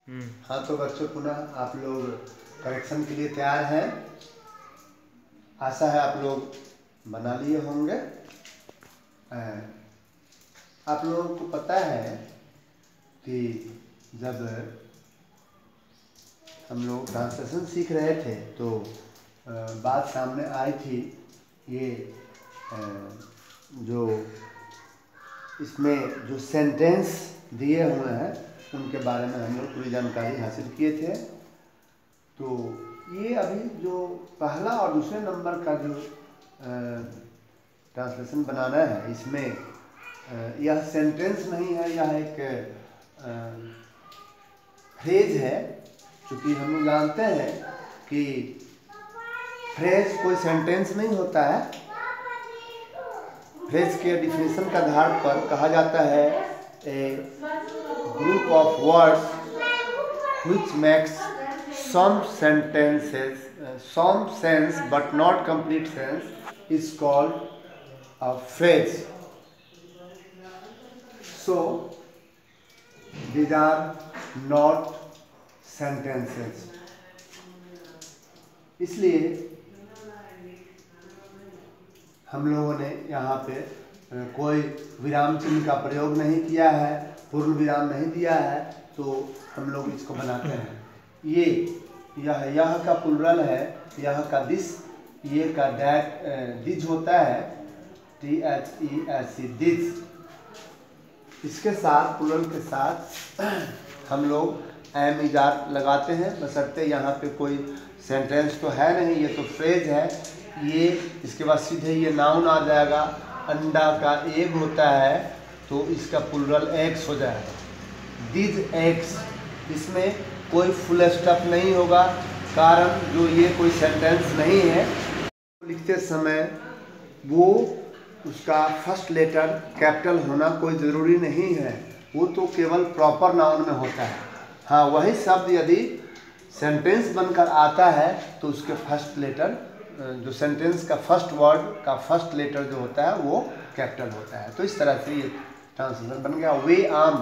हाँ तो बच्चों, पुनः आप लोग करेक्शन के लिए तैयार हैं। आशा है आप लोग बना लिए होंगे। आप लोगों को पता है कि जब हम लोग ट्रांसलेशन सीख रहे थे तो बात सामने आई थी, ये जो इसमें जो सेंटेंस दिए हुए हैं उनके बारे में हम लोग पूरी जानकारी हासिल किए थे। तो ये अभी जो पहला और दूसरे नंबर का जो ट्रांसलेशन बनाना है, इसमें यह सेंटेंस नहीं है, यह एक फ्रेज है। क्योंकि हम लोग जानते हैं कि फ्रेज कोई सेंटेंस नहीं होता है। फ्रेज के डिफिनेशन के आधार पर कहा जाता है a group of words which makes some sense but not complete sense is called a phrase. So these are not sentences. इसलिए हम लोगों ने यहाँ पे कोई विराम चिन्ह का प्रयोग नहीं किया है, पूर्ण विराम नहीं दिया है, तो हम लोग इसको बनाते हैं। यह का प्लुरल है, यह का दिस, ये का दैट, दिज होता है, THESC, दिज। इसके साथ प्लुरल के साथ हम लोग एम इजार लगाते हैं, बशर्ते यहाँ पे कोई सेंटेंस तो है नहीं, ये तो फ्रेज है। ये इसके बाद सीधे ये नाउन आ जाएगा। अंडा का एग होता है तो इसका प्लुरल एग्स हो जाएगा, दिज एग्स। इसमें कोई फुल स्टॉप नहीं होगा, कारण जो ये कोई सेंटेंस नहीं है। लिखते समय वो उसका फर्स्ट लेटर कैपिटल होना कोई ज़रूरी नहीं है, वो तो केवल प्रॉपर नाउन में होता है। हाँ, वही शब्द यदि सेंटेंस बनकर आता है तो उसके फर्स्ट लेटर, जो सेंटेंस का फर्स्ट वर्ड का फर्स्ट लेटर जो होता है वो कैपिटल होता है। तो इस तरह से ये ट्रांसलेशन बन गया। वे आम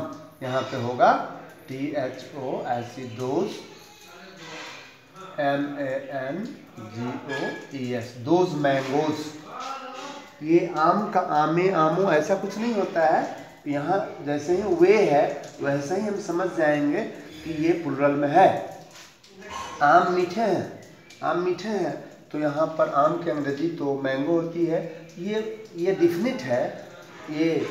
यहाँ पे होगा THOSE, those, MANGOES, those mangoes. ये आम का आमे, आमो ऐसा कुछ नहीं होता है। यहाँ जैसे ही वे है वैसे ही हम समझ जाएंगे कि ये प्लुरल में है। आम मीठे हैं, आम मीठे हैं, तो यहाँ पर आम की अंग्रेजी तो मैंगो होती है। ये डिफिनिट है, ये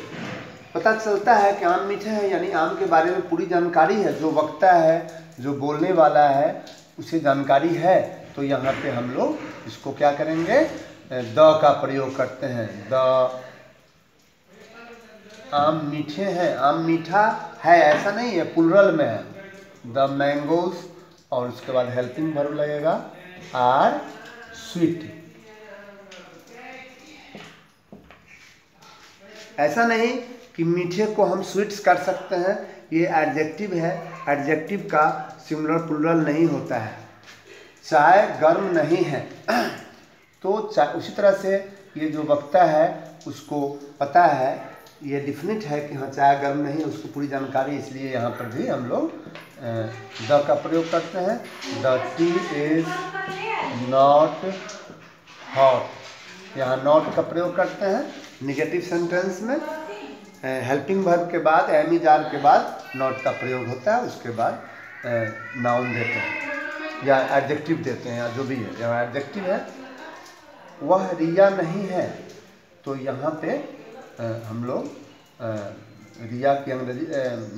पता चलता है कि आम मीठे हैं, यानी आम के बारे में पूरी जानकारी है। जो वक्ता है, जो बोलने वाला है, उसे जानकारी है। तो यहाँ पे हम लोग इसको क्या करेंगे, द का प्रयोग करते हैं। द आम मीठे हैं, आम मीठा है ऐसा नहीं है, प्लुरल में है। द मैंगोज, और उसके बाद हेल्पिंग वर्ब लगेगा, आर स्वीट। ऐसा नहीं कि मीठे को हम स्वीट्स कर सकते हैं, ये एडजेक्टिव है। एडजेक्टिव का सिंगुलर प्लुरल नहीं होता है। चाय गर्म नहीं है तो चाय, उसी तरह से ये जो वक्ता है उसको पता है, ये डिफिनिट है कि हाँ चाय गर्म नहीं है, उसको पूरी जानकारी। इसलिए यहाँ पर भी हम लोग द का प्रयोग करते हैं। The T is not hot, यहाँ नॉट का प्रयोग करते हैं निगेटिव सेंटेंस में। हेल्पिंग वर्ब के बाद, एम इजार के बाद नॉट का प्रयोग होता है। उसके बाद नाउन देते हैं या एडजेक्टिव देते हैं, या जो भी है। या एडजेक्टिव है, वह रिया नहीं है, तो यहाँ पे हम लोग रिया की अंग्रेजी,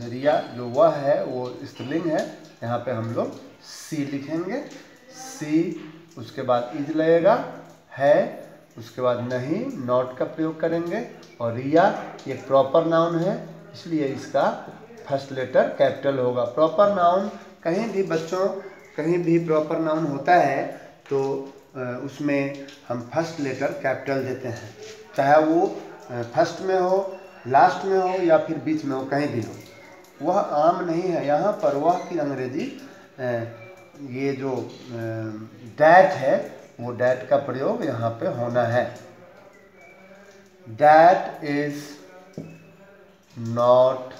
रिया जो वह है वो स्त्रीलिंग है, यहाँ पे हम लोग सी लिखेंगे। सी, उसके बाद इज लगेगा, है, उसके बाद नहीं, नॉट का प्रयोग करेंगे। और रिया एक प्रॉपर नाउन है, इसलिए इसका फर्स्ट लेटर कैपिटल होगा। प्रॉपर नाउन कहीं भी बच्चों, कहीं भी प्रॉपर नाउन होता है तो उसमें हम फर्स्ट लेटर कैपिटल देते हैं, चाहे वो फर्स्ट में हो, लास्ट में हो, या फिर बीच में हो, कहीं भी हो। वह आम नहीं है, यहाँ पर वह की अंग्रेजी, ये जो डैट है वो डैट का प्रयोग यहाँ पे होना है। डैट इज नॉट,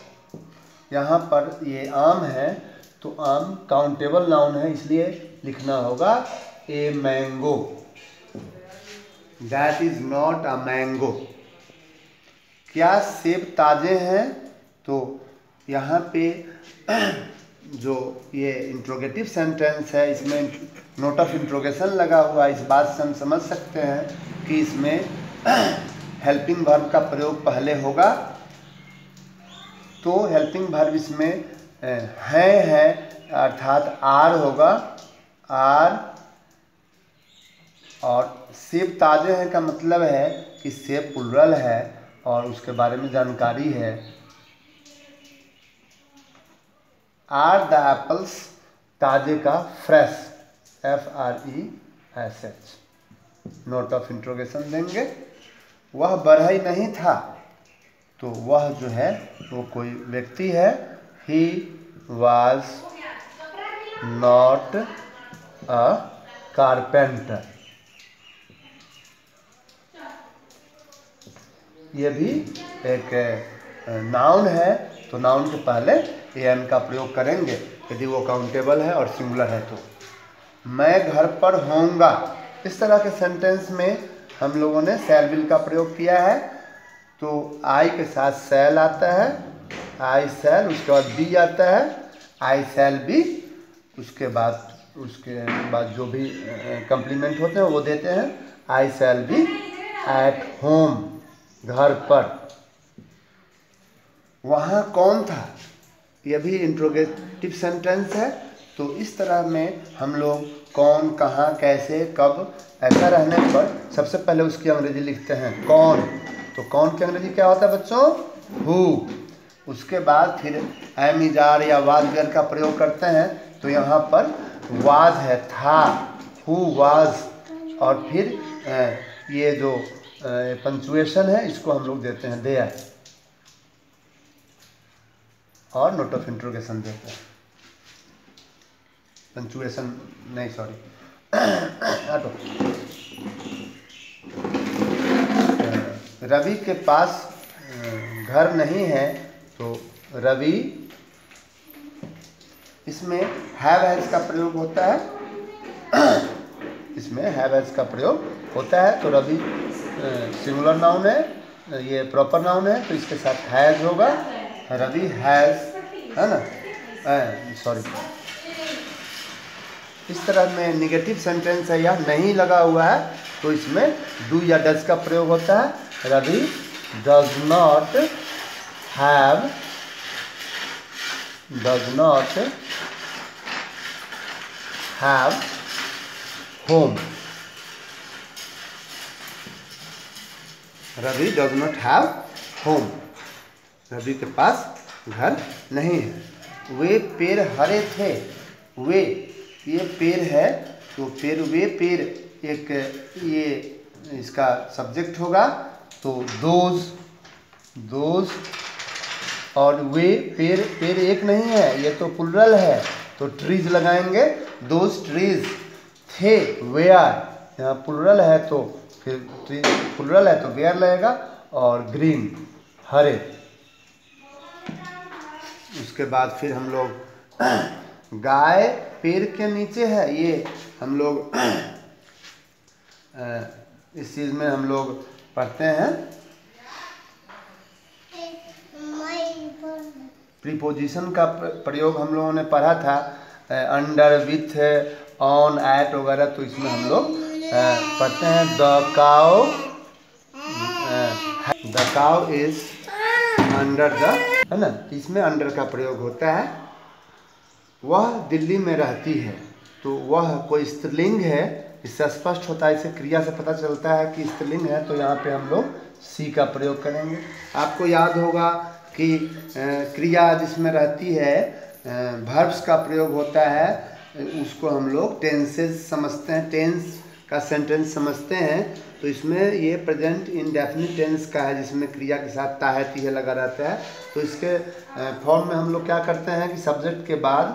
यहाँ पर ये आम है तो आम काउंटेबल नाउन है, इसलिए लिखना होगा a mango. That is not a mango. क्या सेब ताजे हैं? तो यहाँ पे जो ये इंट्रोगेटिव सेंटेंस है, इसमें नोट ऑफ इंट्रोगेशन लगा हुआ है। इस बात से हम समझ सकते हैं कि इसमें हेल्पिंग वर्ब का प्रयोग पहले होगा। तो हेल्पिंग वर्ब इसमें है अर्थात आर होगा, आर। और सेब ताजे हैं का मतलब है कि सेब प्लुरल है और उसके बारे में जानकारी है। आर द एप्पल्स, ताजे का fresh, FRESH। Note of interrogation देंगे। वह बढ़ई नहीं था, तो वह जो है वो कोई व्यक्ति है। He was not a carpenter. ये भी एक नाउन है, तो नाउन के पहले एन का प्रयोग करेंगे यदि वो काउंटेबल है और सिंगुलर है तो। मैं घर पर होऊंगा, इस तरह के सेंटेंस में हम लोगों ने शैल विल का प्रयोग किया है। तो आई के साथ शैल आता है, आई शैल, उसके बाद बी आता है, आई शैल बी। उसके बाद जो भी कम्प्लीमेंट होते हैं वो देते हैं। आई शैल बी एट होम, घर पर। वहाँ कौन था? यह भी इंट्रोगेटिव सेंटेंस है। तो इस तरह में हम लोग कौन, कहाँ, कैसे, कब, ऐसा रहने पर सबसे पहले उसकी अंग्रेजी लिखते हैं कौन। तो कौन की अंग्रेजी क्या होता है बच्चों? हु। उसके बाद फिर एम इज आर या वाज वेयर का प्रयोग करते हैं। तो यहाँ पर वाज है, था, हु वाज। और फिर ये जो पंचुएशन है इसको हम लोग देते हैं देयर, और नोट ऑफ इंट्रोगेशन देते हैं। पंचुएशन नहीं, सॉरी, हटो। रवि के पास घर नहीं है, तो रवि, इसमें हैव हैज का प्रयोग होता है। इसमें हैव हैज का प्रयोग होता है। तो रवि सिंगुलर नाउन है, ये प्रॉपर नाउन है, तो इसके साथ हैज होगा। रवि हैज, है ना, सॉरी। इस तरह में निगेटिव सेंटेंस है या नहीं लगा हुआ है, तो इसमें डू या डज का प्रयोग होता है। Ravi does not have, does not have home. Ravi does not have home. Ravi के पास घर नहीं है। वे पेड़ हरे थे। वे, ये पेड़ है, तो पेड़, वे पेड़ एक ये इसका सब्जेक्ट होगा। तो दोज और वे पेड़, पेड़ एक नहीं है, ये तो प्लुरल है, तो ट्रीज लगाएंगे। दोज ट्रीज थे, वेयर, यहाँ प्लुरल है तो फिर प्लुरल है तो वेयर लगेगा। और ग्रीन, हरे। उसके बाद फिर हम लोग गाय पेड़ के नीचे है, ये हम लोग इस चीज़ में हम लोग पढ़ते हैं। प्रीपोजिशन का प्रयोग हम लोगों ने पढ़ा था, अंडर, विथ, ऑन, एट वगैरह। तो इसमें हम लोग पढ़ते हैं the cow is under the, है ना, इसमें अंडर का प्रयोग होता है। वह दिल्ली में रहती है, तो वह कोई स्त्रीलिंग है, इससे स्पष्ट होता है, इसे क्रिया से पता चलता है कि स्त्रीलिंग है। तो यहाँ पे हम लोग सी का प्रयोग करेंगे। आपको याद होगा कि क्रिया जिसमें रहती है वर्ब्स का प्रयोग होता है, उसको हम लोग टेंसेस समझते हैं, टेंस का सेंटेंस समझते हैं। तो इसमें ये प्रेजेंट इंडेफिनिट टेंस का है, जिसमें क्रिया के साथ ता है, ती है लगा रहता है। तो इसके फॉर्म में हम लोग क्या करते हैं कि सब्जेक्ट के बाद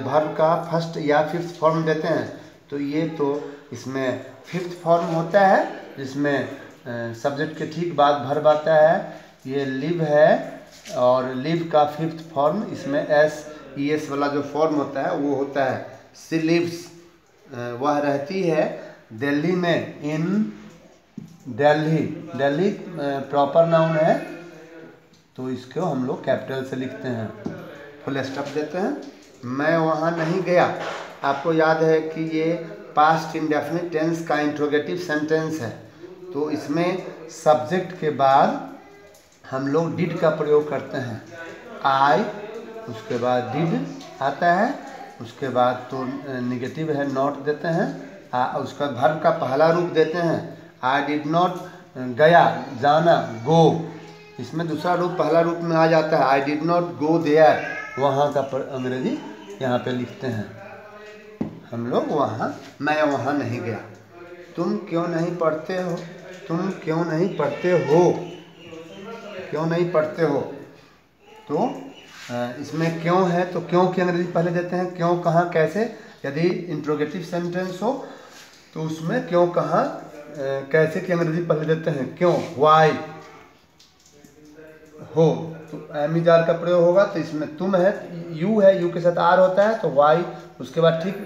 वर्ब का फर्स्ट या फिफ्थ फॉर्म देते हैं। तो ये तो इसमें फिफ्थ फॉर्म होता है, जिसमें सब्जेक्ट के ठीक बाद वर्ब आता है। ये लिव है, और लिव का फिफ्थ फॉर्म इसमें ES वाला जो फॉर्म होता है वो होता है सी लिव्स, वह रहती है दिल्ली में, इन दिल्ली। दिल्ली प्रॉपर नाउन है, तो इसको हम लोग कैपिटल से लिखते हैं, फुल स्टॉप देते हैं। मैं वहाँ नहीं गया, आपको याद है कि ये पास्ट इंडेफिनिट टेंस का इंट्रोगेटिव सेंटेंस है, तो इसमें सब्जेक्ट के बाद हम लोग डिड का प्रयोग करते हैं। आई, उसके बाद डिड आता है, उसके बाद तो निगेटिव है नॉट देते हैं, उसका वर्ब का पहला रूप देते हैं। आई डिड नॉट गया, जाना, गो, इसमें दूसरा रूप पहला रूप में आ जाता है। I did not go there, वहाँ का अंग्रेजी यहाँ पे लिखते हैं हम लोग, वहाँ, मैं वहाँ नहीं गया। तुम क्यों नहीं पढ़ते हो, तुम क्यों नहीं पढ़ते हो, क्यों नहीं पढ़ते हो, तो इसमें क्यों है तो क्यों की अंग्रेजी पहले देते हैं। क्यों, कहाँ, कैसे, यदि इंट्रोगेटिव सेंटेंस हो तो उसमें क्यों, कहाँ, कैसे की अंग्रेजी पहले देते हैं। क्यों, वाई, हो तो एमिजार का प्रयोग होगा, तो इसमें तुम है, यू है, यू के साथ आर होता है तो वाई, उसके बाद ठीक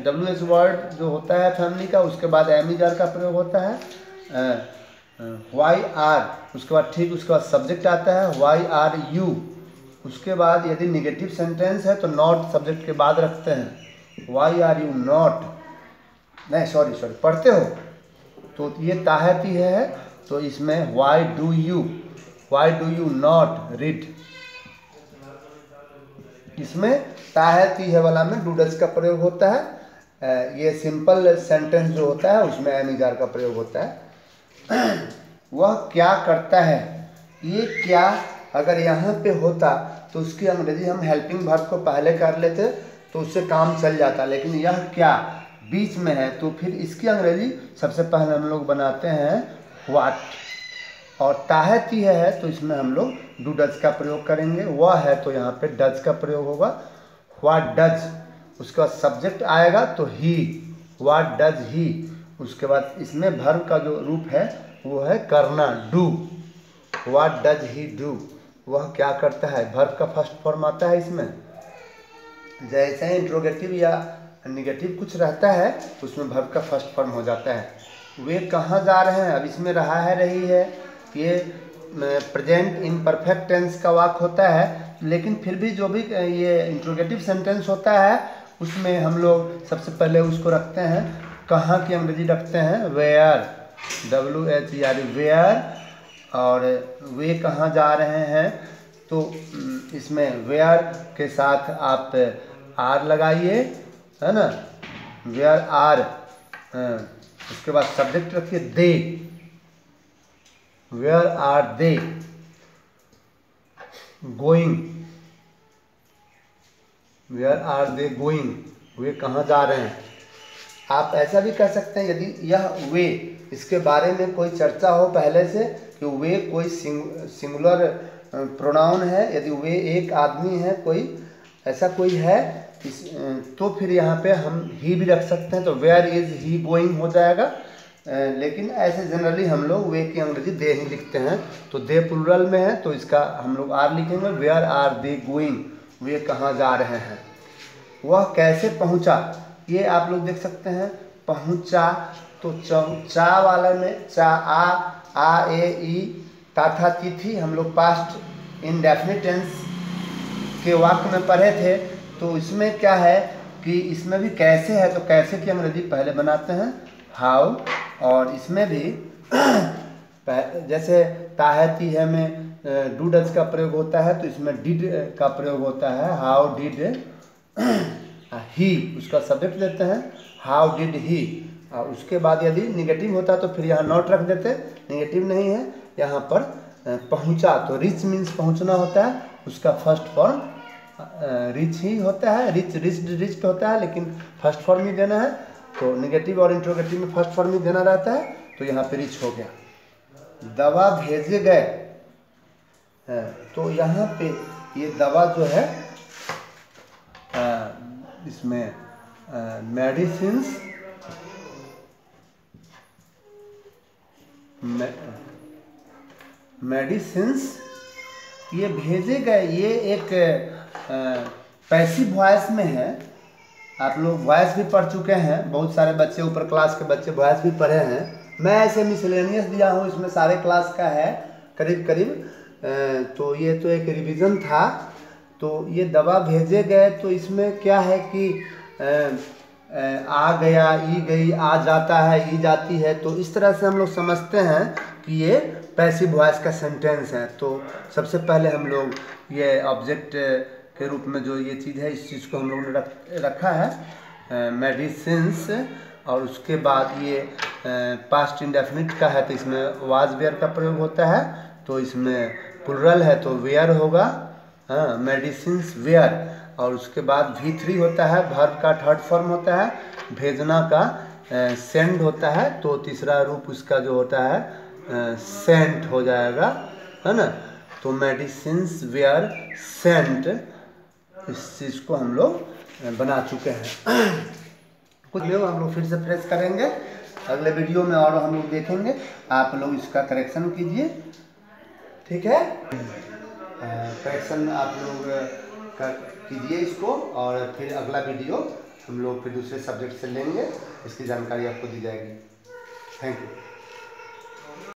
WH वर्ड जो होता है फैमिली का, उसके बाद एमिजार का प्रयोग होता है वाई आर, उसके बाद ठीक उसके बाद सब्जेक्ट आता है वाई आर यू। उसके बाद यदि निगेटिव सेंटेंस है तो नॉट सब्जेक्ट के बाद रखते हैं, वाई आर यू नॉट, नहीं सॉरी पढ़ते हो, तो ये ताहती है, तो इसमें why do you not read, इसमें ताहती है वाला में डू डज का प्रयोग होता है। ये सिंपल सेंटेंस जो होता है उसमें एमिजार का प्रयोग होता है। वह क्या करता है, ये क्या अगर यहाँ पे होता तो उसकी अंग्रेजी हम हेल्पिंग वर्ब को पहले कर लेते तो उससे काम चल जाता, लेकिन यह क्या बीच में है तो फिर इसकी अंग्रेजी सबसे पहले हम लोग बनाते हैं व्हाट, और ताहती है तो इसमें हम लोग डू डज का प्रयोग करेंगे। वह है तो यहाँ पे डज का प्रयोग होगा, व्हाट डज, उसके बाद सब्जेक्ट आएगा तो ही, व्हाट डज ही, उसके बाद इसमें वर्ब का जो रूप है वो है करना, do, what does he do, वह क्या करता है, वर्ब का फर्स्ट फॉर्म आता है इसमें। जैसे ही इंट्रोगेटिव या निगेटिव कुछ रहता है उसमें वर्ब का फर्स्ट फॉर्म हो जाता है। वे कहाँ जा रहे हैं, अब इसमें रहा है, रही है, ये प्रेजेंट इम्परफेक्ट टेंस का वाक्य होता है, लेकिन फिर भी जो भी ये इंट्रोगेटिव सेंटेंस होता है उसमें हम लोग सबसे पहले उसको रखते हैं, कहाँ की अंग्रेजी रखते हैं, वेयर, WHER, वेयर, और वे कहाँ जा रहे हैं तो इसमें वेयर के साथ आप आर लगाइए, है ना, वेयर आर, उसके बाद सब्जेक्ट रखिए they, where are they going, where are they going, वे कहाँ जा रहे हैं। आप ऐसा भी कह सकते हैं यदि यह वे इसके बारे में कोई चर्चा हो पहले से कि वे कोई सिंगुलर प्रोनाउन है, यदि वे एक आदमी है, कोई ऐसा कोई है तो फिर यहाँ पे हम ही भी रख सकते हैं, तो वेयर इज ही गोइंग हो जाएगा। लेकिन ऐसे जनरली हम लोग वे की अंग्रेजी दे ही लिखते हैं, तो दे प्लुरल में है तो इसका हम लोग आर लिखेंगे, वेयर आर दे गोइंग, वे कहाँ जा रहे हैं। वह कैसे पहुँचा, ये आप लोग देख सकते हैं, पहुँचा तो चा वाला में चा, आ ए ई ता था ती थी, हम लोग पास्ट इंडेफिनिट टेंस के वाक्य में पढ़े थे, तो इसमें क्या है कि इसमें भी कैसे है तो कैसे की अंग्रेजी पहले बनाते हैं हाउ, और इसमें भी जैसे ताहती है में डू डज का प्रयोग होता है तो इसमें डिड का प्रयोग होता है, हाउ डिड ही, उसका सब्जेक्ट देते हैं हाउ डिड ही। उसके बाद यदि निगेटिव होता तो फिर यहाँ नॉट रख देते, निगेटिव नहीं है, यहाँ पर पहुँचा तो रिच मीन्स पहुँचना होता है, उसका फर्स्ट फॉर्म रिच ही होता है, रिच होता है, लेकिन फर्स्ट फॉर्म ही देना है, तो निगेटिव और इंट्रोगेटिव में फर्स्ट फॉर्म ही देना रहता है, तो यहाँ पे रिच हो गया। दवा भेजे गए, तो यहाँ पे ये दवा जो है इसमें मेडिसिन्स ये भेजे गए, ये एक पैसिव वॉइस में है, आप लोग वॉइस भी पढ़ चुके हैं, बहुत सारे बच्चे ऊपर क्लास के बच्चे वॉइस भी पढ़े हैं। मैं ऐसे मिसलेनियस दिया हूँ, इसमें सारे क्लास का है करीब करीब। तो ये तो एक रिवीजन था। तो ये दवा भेजे गए तो इसमें क्या है कि आ गया, ई गई, आ जाता है, ई जाती है, तो इस तरह से हम लोग समझते हैं कि ये पैसिव वॉइस का सेंटेंस है। तो सबसे पहले हम लोग ये ऑब्जेक्ट के रूप में जो ये चीज़ है, इस चीज़ को हम लोगों ने रखा है मेडिसिन्स, और उसके बाद ये पास्ट इंडेफिनिट का है तो इसमें वाज वेयर का प्रयोग होता है, तो इसमें प्लुरल है तो वेयर होगा, हाँ, मेडिसिन्स वेयर। और उसके बाद V3 होता है, वर्ब का थर्ड फॉर्म होता है, भेजना का सेंड होता है, तो तीसरा रूप उसका जो होता है सेंट हो जाएगा, है ना। तो मेडिसिन्स वेयर सेंट, इस चीज़ को हम लोग बना चुके हैं। कुछ लोग हम लोग फिर से फ्रेश करेंगे अगले वीडियो में, और हम लोग देखेंगे, आप लोग इसका करेक्शन कीजिए, ठीक है। करेक्शन आप लोग कीजिए इसको, और फिर अगला वीडियो हम लोग फिर दूसरे सब्जेक्ट से लेंगे, इसकी जानकारी आपको दी जाएगी। Thank you.